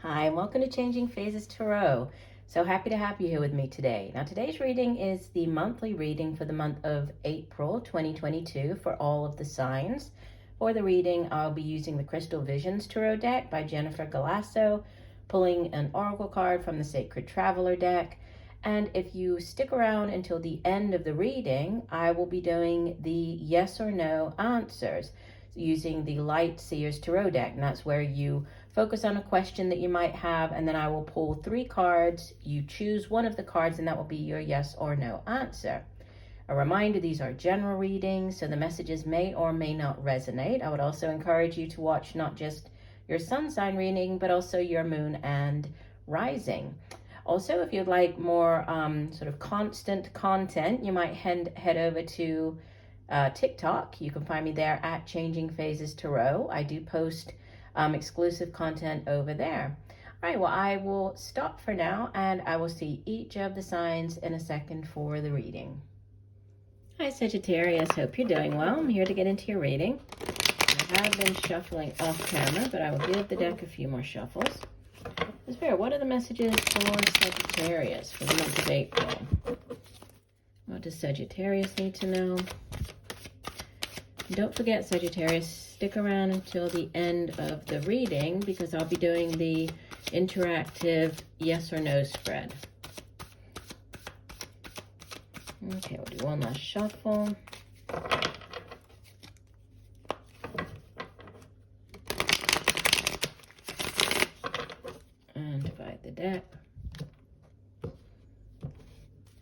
Hi, and welcome to Changing Phases Tarot. So happy to have you here with me today. Now, today's reading is the monthly reading for the month of April 2022 for all of the signs. For the reading, I'll be using the Crystal Visions Tarot deck by Jennifer Galasso, pulling an oracle card from the Sacred Traveler deck. And if you stick around until the end of the reading, I will be doing the yes or no answers using the Light Seers Tarot deck. And that's where you focus on a question that you might have, and then I will pull 3 cards. You choose one of the cards, and that will be your yes or no answer. A reminder, these are general readings, so the messages may or may not resonate. I would also encourage you to watch not just your sun sign reading, but also your moon and rising. Also, if you'd like more sort of constant content, you might head over to TikTok. You can find me there at Changing Phases Tarot. I do post exclusive content over there. All right, well, I will stop for now, and I will see each of the signs in a second for the reading. Hi, Sagittarius. Hope you're doing well. I'm here to get into your reading. I have been shuffling off camera, but I will give the deck a few more shuffles. Ms. Bear, what are the messages for Sagittarius for the month of April? What does Sagittarius need to know? Don't forget, Sagittarius, stick around until the end of the reading because I'll be doing the interactive yes or no spread. Okay, we'll do one last shuffle. And divide the deck.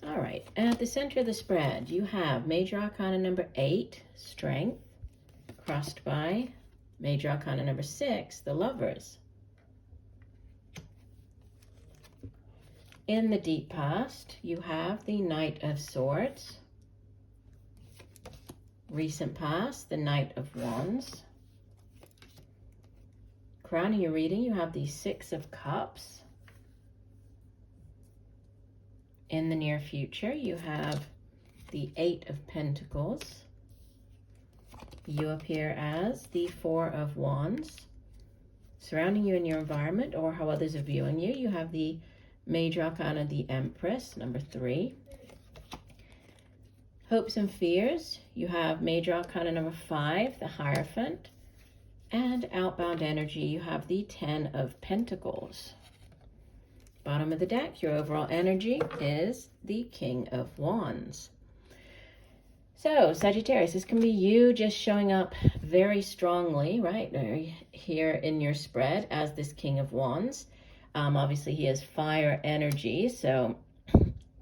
All right, at the center of the spread, you have Major Arcana number 8, Strength, crossed by Major Arcana number 6, the Lovers. In the deep past, you have the Knight of Swords. Recent past, the Knight of Wands. Crowning your reading, you have the 6 of Cups. In the near future, you have the 8 of Pentacles. You appear as the 4 of Wands. Surrounding you in your environment or how others are viewing you, you have the Major Arcana, the Empress, number 3. Hopes and fears, you have Major Arcana number 5, the Hierophant. And outbound energy, you have the 10 of Pentacles. Bottom of the deck, your overall energy is the King of Wands. So, Sagittarius, this can be you just showing up very strongly, right, here in your spread as this King of Wands. Obviously, he has fire energy, so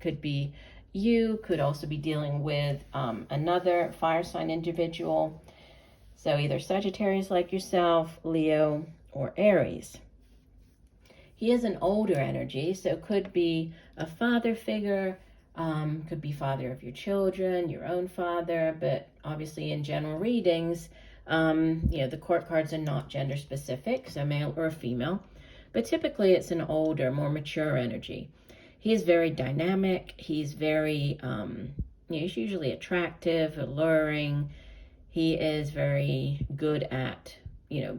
could be you, could also be dealing with another fire sign individual. So either Sagittarius like yourself, Leo, or Aries. He is an older energy, so could be a father figure, could be father of your children, your own father, but obviously in general readings, the court cards are not gender specific, so male or female, but typically it's an older, more mature energy. He is very dynamic. He's very, he's usually attractive, alluring. He is very good at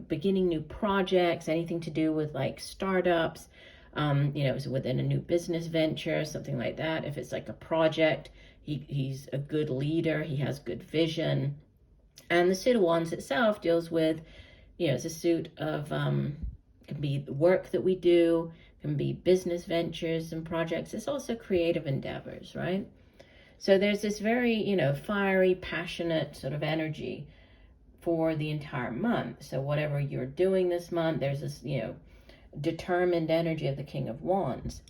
beginning new projects, anything to do with like startups, within a new business venture, something like that. If it's like a project, he's a good leader. He has good vision. And the Suit of Wands itself deals with, it's a suit of, can be the work that we do, can be business ventures and projects. It's also creative endeavors, right? So there's this very, fiery, passionate sort of energy for the entire month. So whatever you're doing this month, there's this, determined energy of the King of Wands.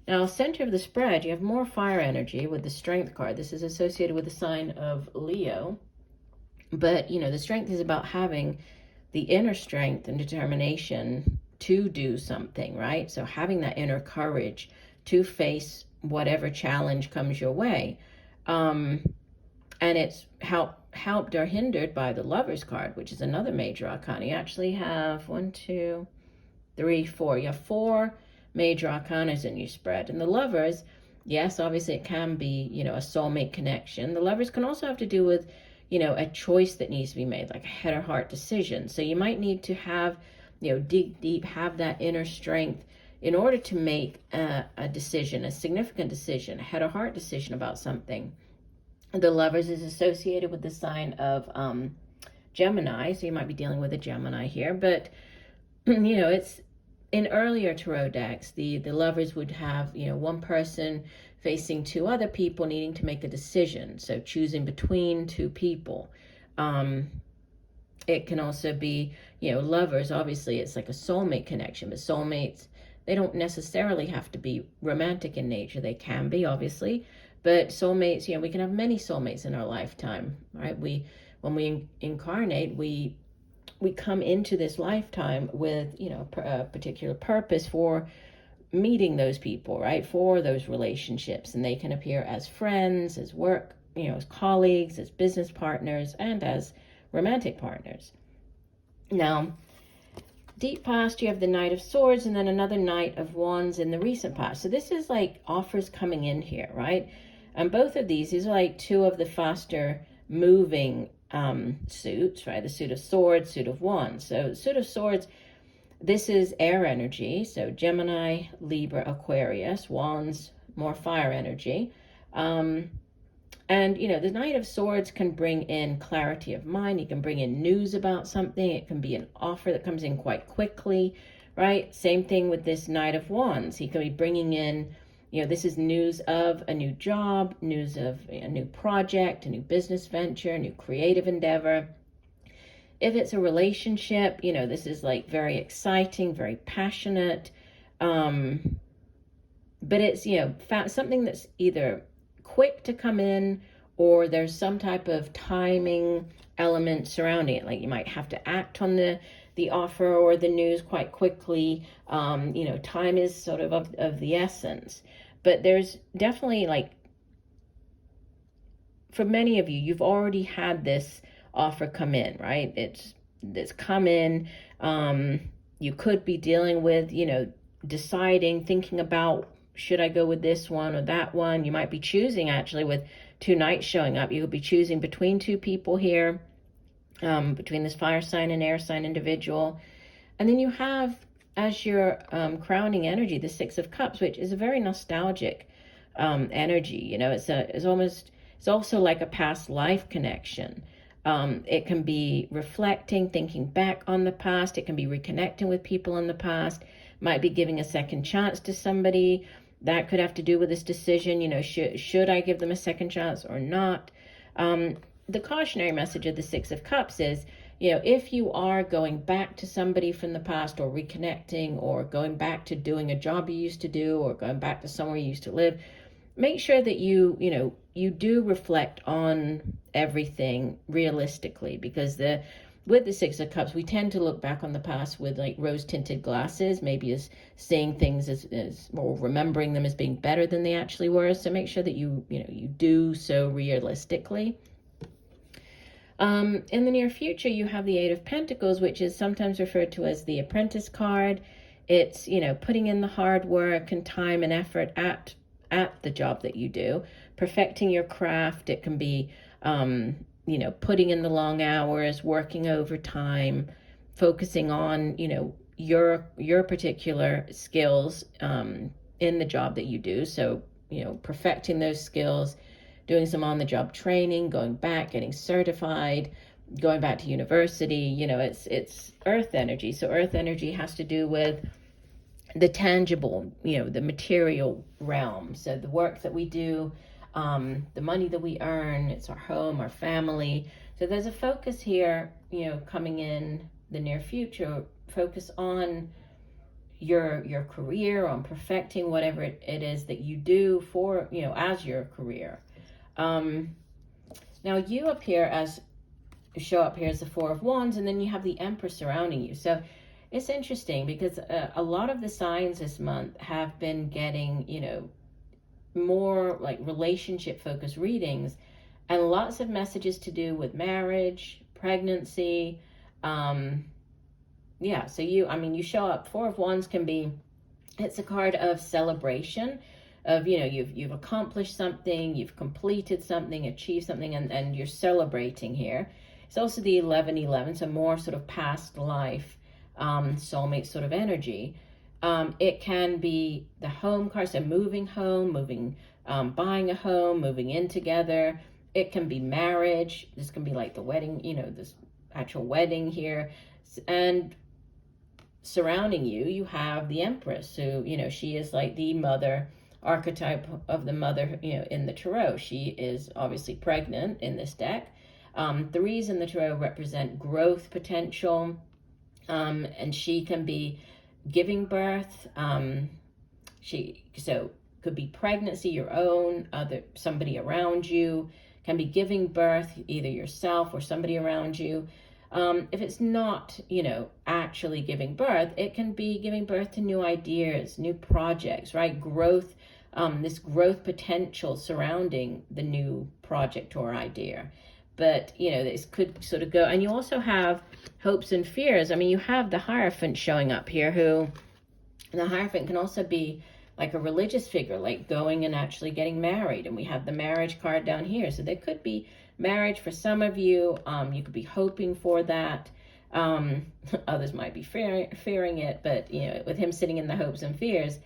Now, center of the spread, you have more fire energy with the Strength card. This is associated with the sign of Leo. But, the strength is about having the inner strength and determination to do something, right? So having that inner courage to face whatever challenge comes your way. And it's helped or hindered by the Lovers card, which is another major arcana. You actually have 1, 2, 3, 4. You have 4 major arcanas in your spread. And the Lovers, yes, obviously it can be, a soulmate connection. The Lovers can also have to do with, a choice that needs to be made, like a head or heart decision. So you might need to have dig deep, have that inner strength in order to make a decision, a significant decision, a head or heart decision about something. The Lovers is associated with the sign of Gemini, so you might be dealing with a Gemini here, but it's in earlier tarot decks, the Lovers would have, one person facing two other people needing to make a decision, so choosing between two people. It can also be, lovers, obviously it's like a soulmate connection, but soulmates, they don't necessarily have to be romantic in nature. They can be, obviously, but soulmates, we can have many soulmates in our lifetime, right? When we incarnate, we come into this lifetime with, a particular purpose for meeting those people, right? For those relationships. And they can appear as friends, as work, as colleagues, as business partners, and as romantic partners. Now, deep past, you have the Knight of Swords and then another Knight of Wands in the recent past. So this is like offers coming in here, right? And both of these are like two of the faster moving suits, right? The suit of Swords, suit of Wands. So suit of Swords, this is air energy. So Gemini, Libra, Aquarius. Wands, more fire energy. And, the Knight of Swords can bring in clarity of mind. He can bring in news about something. It can be an offer that comes in quite quickly, right? Same thing with this Knight of Wands. He can be bringing in, this is news of a new job, news of a new project, a new business venture, a new creative endeavor. If it's a relationship, this is like very exciting, very passionate. But it's, something that's either quick to come in, or there's some type of timing element surrounding it. Like you might have to act on the offer or the news quite quickly. Time is sort of the essence. But there's definitely, like, for many of you, you've already had this offer come in, right? It's come in. You could be dealing with, deciding, thinking about, should I go with this one or that one? You might be choosing, actually, with two Knights showing up. You could be choosing between two people here, between this fire sign and air sign individual. And then you have, as your crowning energy, the Six of Cups, which is a very nostalgic energy. It's also like a past life connection. It can be reflecting, thinking back on the past. It can be reconnecting with people in the past. Might be giving a second chance to somebody. That could have to do with this decision, should I give them a second chance or not? The cautionary message of the Six of Cups is, if you are going back to somebody from the past, or reconnecting, or going back to doing a job you used to do, or going back to somewhere you used to live, make sure that you do reflect on everything realistically, because with the Six of Cups, we tend to look back on the past with like rose-tinted glasses, maybe as seeing things as or remembering them as being better than they actually were. So make sure that you do so realistically. In the near future, you have the Eight of Pentacles, which is sometimes referred to as the Apprentice card. It's, putting in the hard work and time and effort at the job that you do, perfecting your craft. It can be, putting in the long hours, working overtime, focusing on, your particular skills in the job that you do. So, perfecting those skills, doing some on-the-job training, going back, getting certified, going back to university. It's earth energy. So earth energy has to do with the tangible, the material realm. So the work that we do, the money that we earn, it's our home, our family. So there's a focus here, coming in the near future, focus on your career, on perfecting whatever it is that you do for, as your career. Now you show up here as the Four of Wands, and then you have the Empress surrounding you. So it's interesting because a lot of the signs this month have been getting, more like relationship focused readings, and lots of messages to do with marriage, pregnancy. So you show up. Four of Wands it's a card of celebration, of, you've accomplished something, you've completed something, achieved something, and you're celebrating here. It's also the 11-11, so more sort of past life soulmate sort of energy. It can be the home card, so moving home, buying a home, moving in together. It can be marriage. This can be like the wedding, this actual wedding here. And surrounding you, you have the Empress, who, she is like the mother archetype of the mother, in the tarot. She is obviously pregnant in this deck. Threes in the tarot represent growth potential, and she can be giving birth. So could be pregnancy, your own, somebody around you can be giving birth, either yourself or somebody around you. If it's not, actually giving birth, it can be giving birth to new ideas, new projects, right? Growth, this growth potential surrounding the new project or idea. But, this could sort of go, and you also have hopes and fears. I mean, you have the Hierophant showing up here, the Hierophant can also be like a religious figure, like going and actually getting married. And we have the marriage card down here. So there could be marriage for some of you. You could be hoping for that. Others might be fearing it, but with him sitting in the hopes and fears,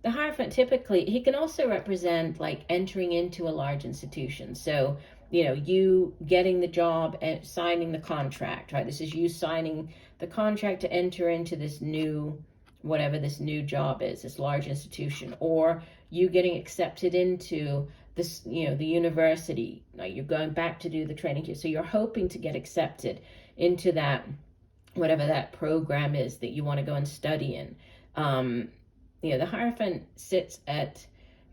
the Hierophant typically, he can also represent like entering into a large institution. So, you getting the job and signing the contract, right? This is you signing the contract to enter into this new, whatever this new job is, this large institution, or you getting accepted into this, the university, like you're going back to do the training here. So you're hoping to get accepted into that, whatever that program is that you want to go and study in. The Hierophant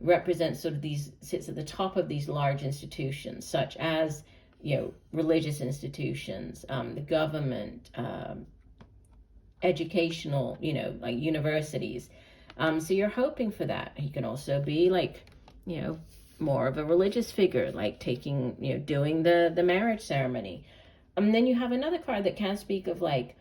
represents sort of sits at the top of these large institutions, such as, religious institutions, the government, educational, like universities. So you're hoping for that. He can also be like, more of a religious figure, like taking, doing the marriage ceremony. And then you have another card that can speak of like,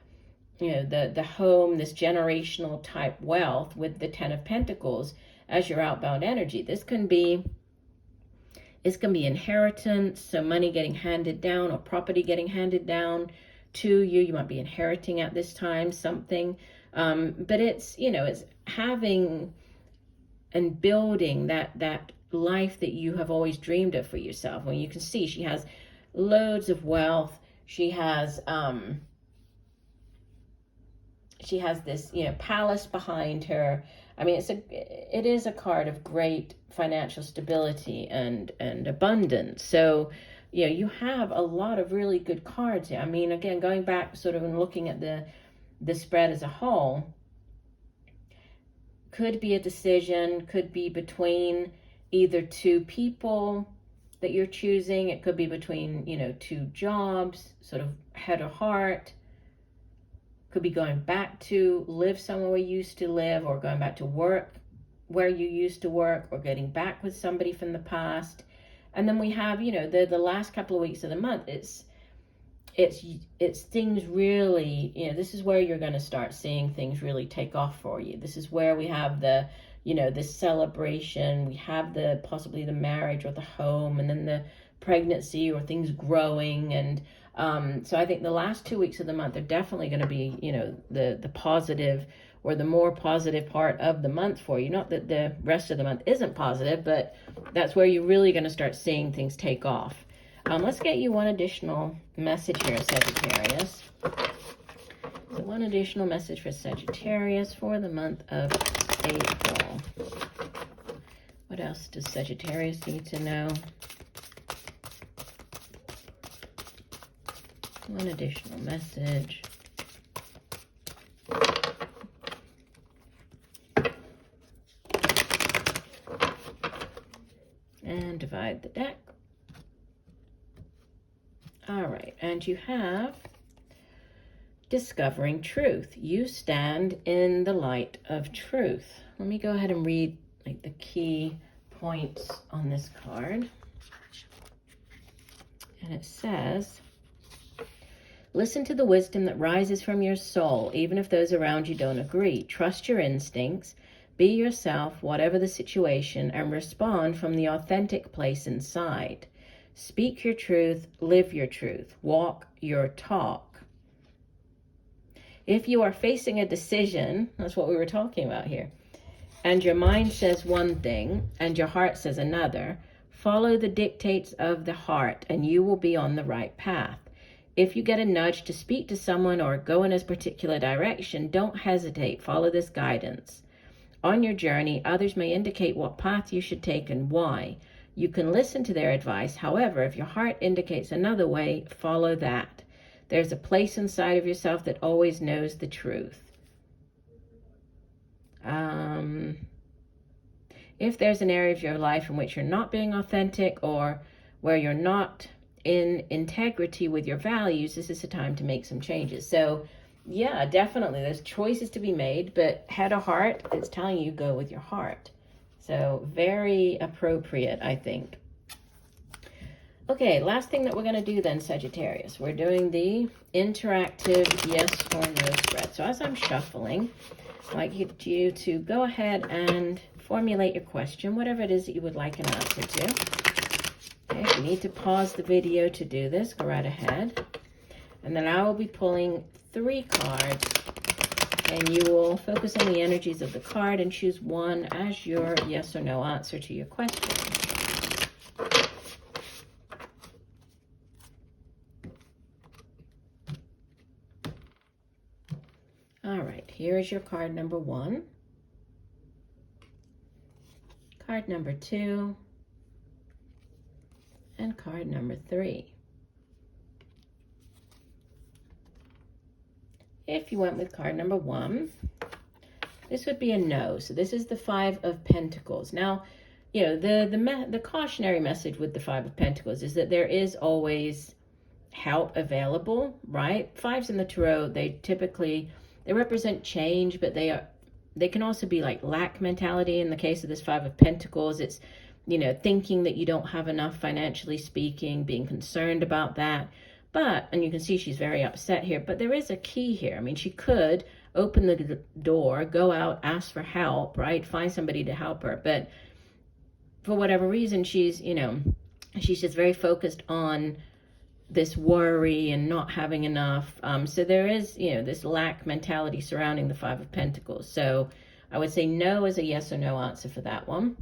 the home, this generational type wealth with the Ten of Pentacles as your outbound energy. This can be inheritance, so money getting handed down or property getting handed down to you. You might be inheriting at this time something, but it's, it's having and building that life that you have always dreamed of for yourself. When you can see she has loads of wealth, she has this, palace behind her. I mean, it is a card of great financial stability and abundance. So, you have a lot of really good cards here. I mean, again, going back sort of and looking at the spread as a whole, could be a decision, could be between either two people that you're choosing. It could be between, two jobs, sort of head or heart. Could be going back to live somewhere where you used to live, or going back to work where you used to work, or getting back with somebody from the past. And then we have, the last couple of weeks of the month, it's things really, this is where you're going to start seeing things really take off for you. This is where we have the, this celebration. We have possibly the marriage or the home, and then the pregnancy or things growing. And so I think the last 2 weeks of the month are definitely going to be, the positive or the more positive part of the month for you. Not that the rest of the month isn't positive, but that's where you're really going to start seeing things take off. Let's get you one additional message here, Sagittarius. So one additional message for Sagittarius for the month of April. What else does Sagittarius need to know? One additional message. And divide the deck. All right, and you have discovering truth. You stand in the light of truth. Let me go ahead and read like the key points on this card. And it says, listen to the wisdom that rises from your soul, even if those around you don't agree. Trust your instincts. Be yourself, whatever the situation, and respond from the authentic place inside. Speak your truth, live your truth, walk your talk. if you are facing a decision, that's what we were talking about here, and your mind says one thing and your heart says another, follow the dictates of the heart and you will be on the right path. If you get a nudge to speak to someone or go in a particular direction, don't hesitate. Follow this guidance. On your journey, others may indicate what path you should take and why. You can listen to their advice. However, if your heart indicates another way, follow that. There's a place inside of yourself that always knows the truth. If there's an area of your life in which you're not being authentic or where you're not in integrity with your values, this is the time to make some changes. So yeah, definitely there's choices to be made, but head or heart, it's telling you go with your heart. So very appropriate, I think. Okay, last thing that we're going to do then, Sagittarius, we're doing the interactive yes or no spread. So as I'm shuffling, I'd like you to go ahead and formulate your question, whatever it is that you would like an answer to. Okay, if you need to pause the video to do this, go right ahead. And then I will be pulling 3 cards, and you will focus on the energies of the card and choose one as your yes or no answer to your question. All right, here is your card number 1, card number 2, and card number 3. If you went with card number 1, this would be a no. So this is the 5 of Pentacles. Now, you know, the cautionary message with the 5 of Pentacles is that there is always help available, right? 5s in the tarot, they represent change, but they can also be like lack mentality. In the case of this 5 of Pentacles, it's, you know, thinking that you don't have enough financially speaking, being concerned about that. But, and you can see she's very upset here, but there is a key here. I mean, she could open the door, go out, ask for help, right? Find somebody to help her. But for whatever reason, she's, you know, she's just very focused on this worry and not having enough. So there is, you know, this lack mentality surrounding the 5 of Pentacles. So I would say no is a yes or no answer for that one.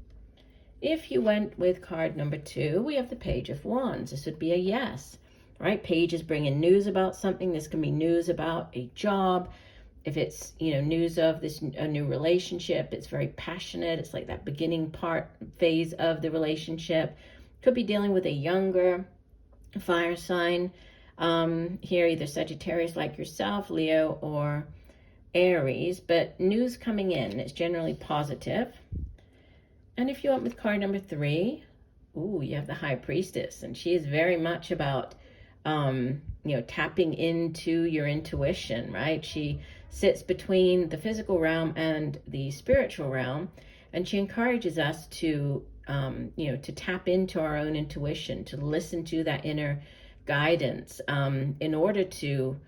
If you went with card number 2, we have the Page of Wands. This would be a yes. Right? Page is bringing news about something. This can be news about a job. If it's, you know, news of a new relationship, it's very passionate. It's like that beginning phase of the relationship. Could be dealing with a younger fire sign. Here, either Sagittarius like yourself, Leo, or Aries. But news coming in. It's generally positive. And if you went with card number 3, ooh, you have the High Priestess. And she is very much about you know, tapping into your intuition, right? She sits between the physical realm and the spiritual realm, and she encourages us to, you know, to tap into our own intuition, to listen to that inner guidance, in order to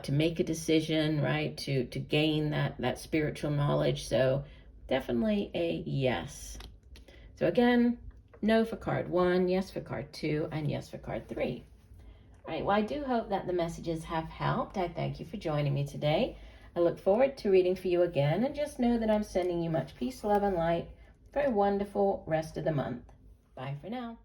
make a decision, right? To gain that spiritual knowledge. So definitely a yes. So again, no for card 1, yes for card 2, and yes for card 3. All right, well, I do hope that the messages have helped. I thank you for joining me today. I look forward to reading for you again, and just know that I'm sending you much peace, love, and light for a wonderful rest of the month. Bye for now.